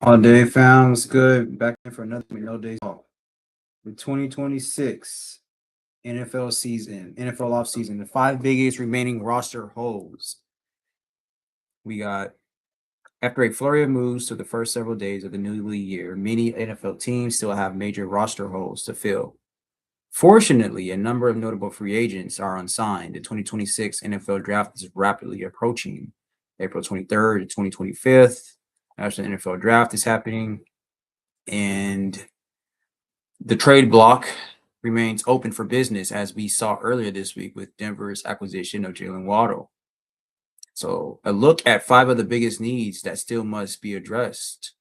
All day fam, what's good? Back in for another no days off. The 2026 NFL season, NFL offseason, the five biggest remaining roster holes. We got after a flurry of moves to the first several days of the new league year, many NFL teams still have major roster holes to fill. Fortunately, a number of notable free agents are unsigned. The 2026 NFL draft is rapidly approaching. April 23rd to 2025th. National NFL draft is happening. And the trade block remains open for business, as we saw earlier this week with Denver's acquisition of Jalen Waddle. So, a look at five of the biggest needs that still must be addressed.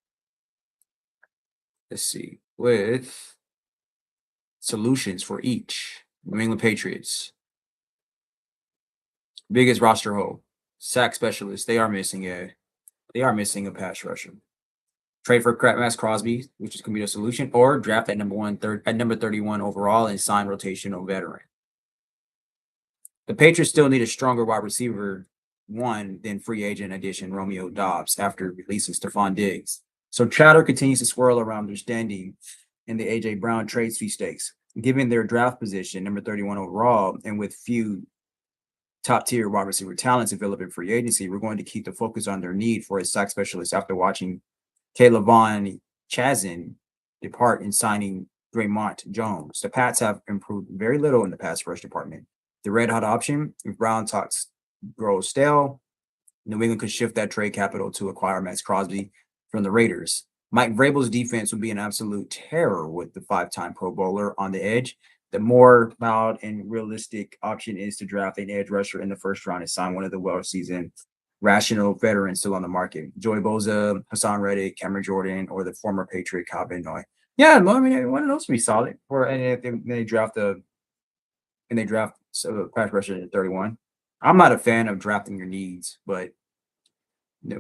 Let's see, with solutions for each. New England Patriots, biggest roster hole, sack specialists. They are missing a pass rusher. Trade for Max Crosby, which is going to be the solution, or draft at number 31 overall and sign rotational veteran. The Patriots still need a stronger wide receiver one than free agent addition Romeo Doubs after releasing Stephon Diggs. So chatter continues to swirl around their standing in the A.J. Brown trade sweepstakes. Given their draft position, number 31 overall, and with few top-tier wide receiver talents available in free agency, we're going to keep the focus on their need for a sack specialist after watching K'Lavon Chazen depart and signing Draymond Jones. The Pats have improved very little in the pass rush department. The red-hot option, if Brown talks grows stale, New England could shift that trade capital to acquire Max Crosby from the Raiders. Mike Vrabel's defense would be an absolute terror with the five-time Pro Bowler on the edge. The more mild and realistic option is to draft an edge rusher in the first round and sign one of the well-seasoned, rational veterans still on the market. Joey Bosa, Hassan Reddick, Cameron Jordan, or the former Patriot Kyle Van Noy. Yeah, I mean, one of those would be solid. And if they draft pass rusher at 31. I'm not a fan of drafting your needs, but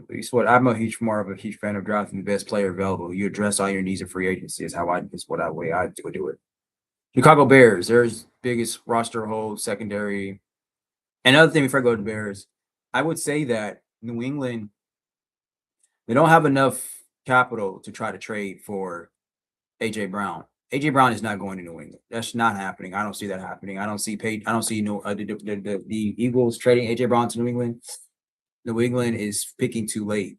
it's what I'm more of a huge fan of drafting the best player available. You address all your needs of free agency is what way I would do it. Chicago Bears, there's biggest roster hole, secondary. Another thing before I go to the Bears, I would say that New England, they don't have enough capital to try to trade for AJ Brown. AJ Brown is not going to New England. That's not happening. I don't see that happening. I don't see the Eagles trading AJ Brown to New England. New England is picking too late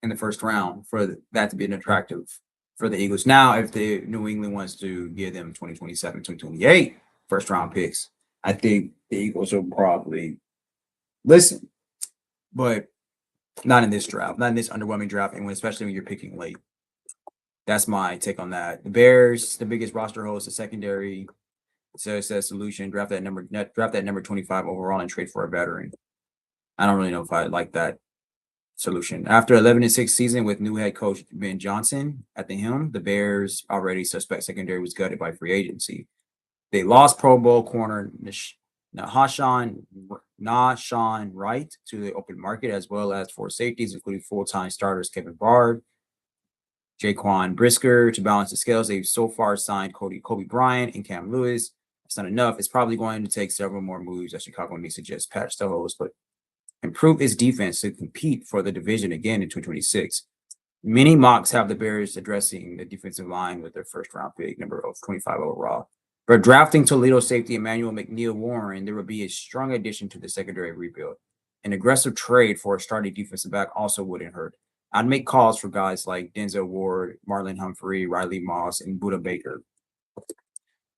in the first round for that to be an attractive for the Eagles. Now, if the New England wants to give them 2027, 2028 first round picks, I think the Eagles will probably listen, but not in this draft, not in this underwhelming draft, and especially when you're picking late. That's my take on that. The Bears, the biggest roster hole is the secondary. So it says solution, draft that number 25 overall and trade for a veteran. I don't really know if I like that solution. After 11-6 season with new head coach Ben Johnson at the helm, the Bears already suspect secondary was gutted by free agency. They lost Pro Bowl corner Nahshon Wright to the open market, as well as four safeties, including full-time starters Kevin Bard, Jaquan Brisker to balance the scales. They've so far signed Kobe Bryant and Cam Lewis. It's not enough. It's probably going to take several more moves that Chicago needs to just patch the holes, but improve its defense to compete for the division again in 2026. Many mocks have the Bears addressing the defensive line with their first round pick, number 25 overall. For drafting Toledo safety Emmanuel McNeil Warren, there will be a strong addition to the secondary rebuild. An aggressive trade for a starting defensive back also wouldn't hurt. I'd make calls for guys like Denzel Ward, Marlon Humphrey, Riley Moss, and Buda Baker.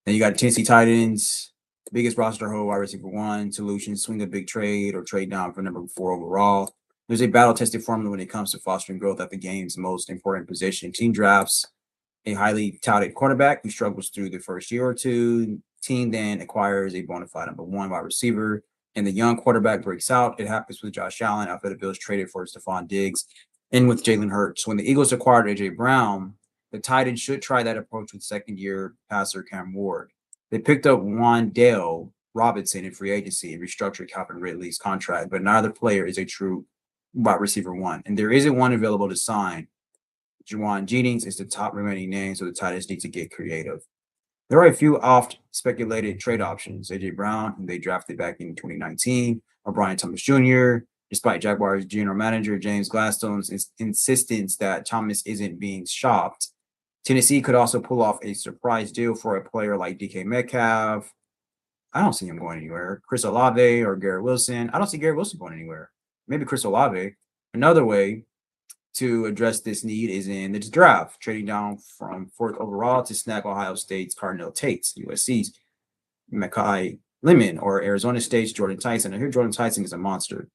Then you got Tennessee Titans, biggest roster hole, wide receiver one, solution, swing a big trade or trade down for number 4 overall. There's a battle-tested formula when it comes to fostering growth at the game's most important position. Team drafts a highly touted quarterback who struggles through the first year or two. Team then acquires a bona fide number 1 wide receiver, and the young quarterback breaks out. It happens with Josh Allen after the Bills traded for Stephon Diggs and with Jalen Hurts. When the Eagles acquired A.J. Brown, the Titans should try that approach with second-year passer Cam Ward. They picked up Wan'Dale Robinson in free agency and restructured Calvin Ridley's contract, but neither player is a true wide receiver one, and there isn't one available to sign. Juwan Jennings is the top remaining name, so the Titans need to get creative. There are a few oft-speculated trade options. A.J. Brown, whom they drafted back in 2019, or Brian Thomas Jr., Despite Jaguars general manager James Gladstone's insistence that Thomas isn't being shopped, Tennessee could also pull off a surprise deal for a player like DK Metcalf. I don't see him going anywhere. Chris Olave or Garrett Wilson. I don't see Garrett Wilson going anywhere. Maybe Chris Olave. Another way to address this need is in the draft, trading down from fourth overall to snag Ohio State's Cardinal Tates, USC's Makai Lemon, or Arizona State's Jordan Tyson. I hear Jordan Tyson is a monster.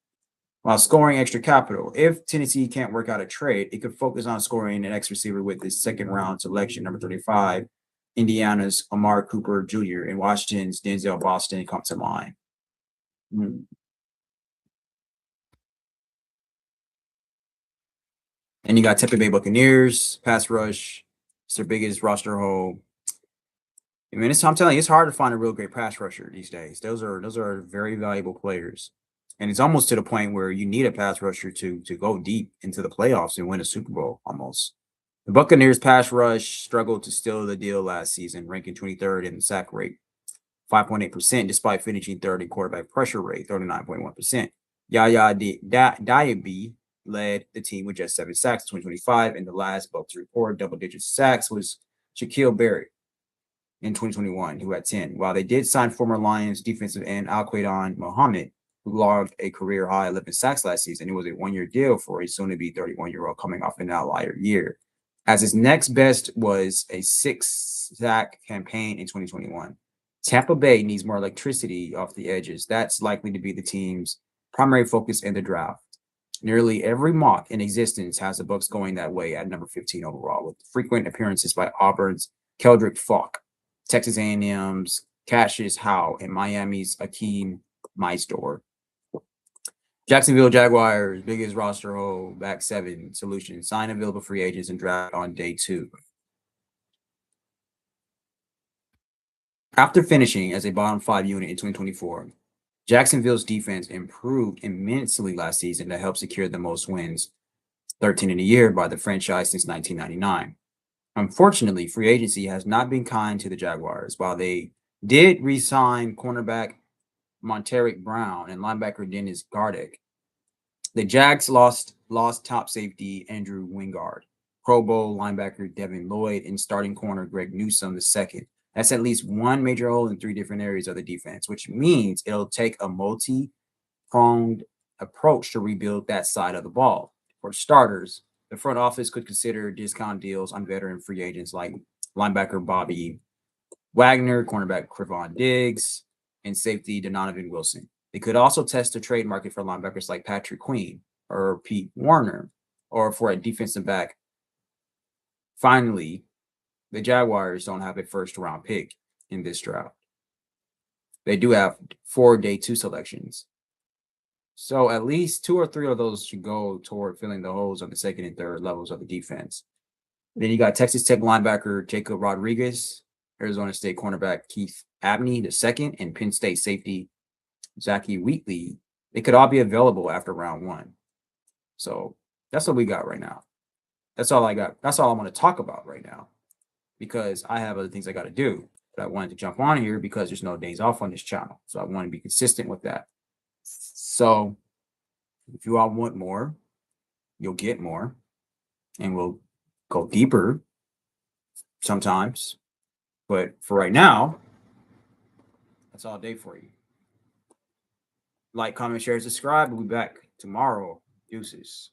While scoring extra capital, if Tennessee can't work out a trade, it could focus on scoring an X receiver with this second round selection, number 35, Indiana's Amari Cooper Jr. and Washington's Denzel Boston come to mind. And you got Tampa Bay Buccaneers, pass rush. It's their biggest roster hole. I mean, I'm telling you, it's hard to find a real great pass rusher these days. Those are very valuable players. And it's almost to the point where you need a pass rusher to go deep into the playoffs and win a Super Bowl almost. The Buccaneers pass rush struggled to steal the deal last season, ranking 23rd in the sack rate, 5.8%, despite finishing third in quarterback pressure rate, 39.1%. Yaya Diaby led the team with just 7 sacks in 2025, and the last Bucs to report double-digit sacks was Shaquille Barrett in 2021, who had 10. While they did sign former Lions defensive end Al-Quaidon Muhammad, who logged a career-high 11 sacks last season, it was a one-year deal for a soon-to-be 31-year-old coming off an outlier year, as his next best was a 6-sack campaign in 2021. Tampa Bay needs more electricity off the edges. That's likely to be the team's primary focus in the draft. Nearly every mock in existence has the Bucs going that way at number 15 overall, with frequent appearances by Auburn's Keldrick Falk, Texas A&M's Cassius Howe, and Miami's Akeem Meisdor. Jacksonville Jaguars, biggest roster hole, back 7 solution, sign available free agents and draft on day 2. After finishing as a bottom 5 unit in 2024, Jacksonville's defense improved immensely last season to help secure the most wins, 13 in a year, by the franchise since 1999. Unfortunately, free agency has not been kind to the Jaguars. While they did re-sign cornerback Monteric Brown and linebacker Dennis Gardeck, the Jags lost top safety Andrew Wingard, Pro Bowl linebacker Devin Lloyd, and starting corner Greg Newsome II. That's at least one major hole in 3 different areas of the defense, which means it'll take a multi-pronged approach to rebuild that side of the ball. For starters, the front office could consider discount deals on veteran free agents like linebacker Bobby Wagner, cornerback Trevon Diggs, and safety Donovan Wilson. They could also test the trade market for linebackers like Patrick Queen or Pete Warner, or for a defensive back. Finally, the Jaguars don't have a first-round pick in this draft. They do have 4 day 2 selections. So at least 2 or 3 of those should go toward filling the holes on the second and third levels of the defense. Then you got Texas Tech linebacker Jacob Rodriguez, Arizona State cornerback Keith Abney II, and Penn State safety Zachy Wheatley. They could all be available after round 1. So that's what we got right now. That's all I got. That's all I want to talk about right now, because I have other things I got to do. But I wanted to jump on here because there's no days off on this channel. So I want to be consistent with that. So if you all want more, you'll get more. And we'll go deeper sometimes. But for right now, that's all day for you. Like, comment, share, subscribe. We'll be back tomorrow. Deuces.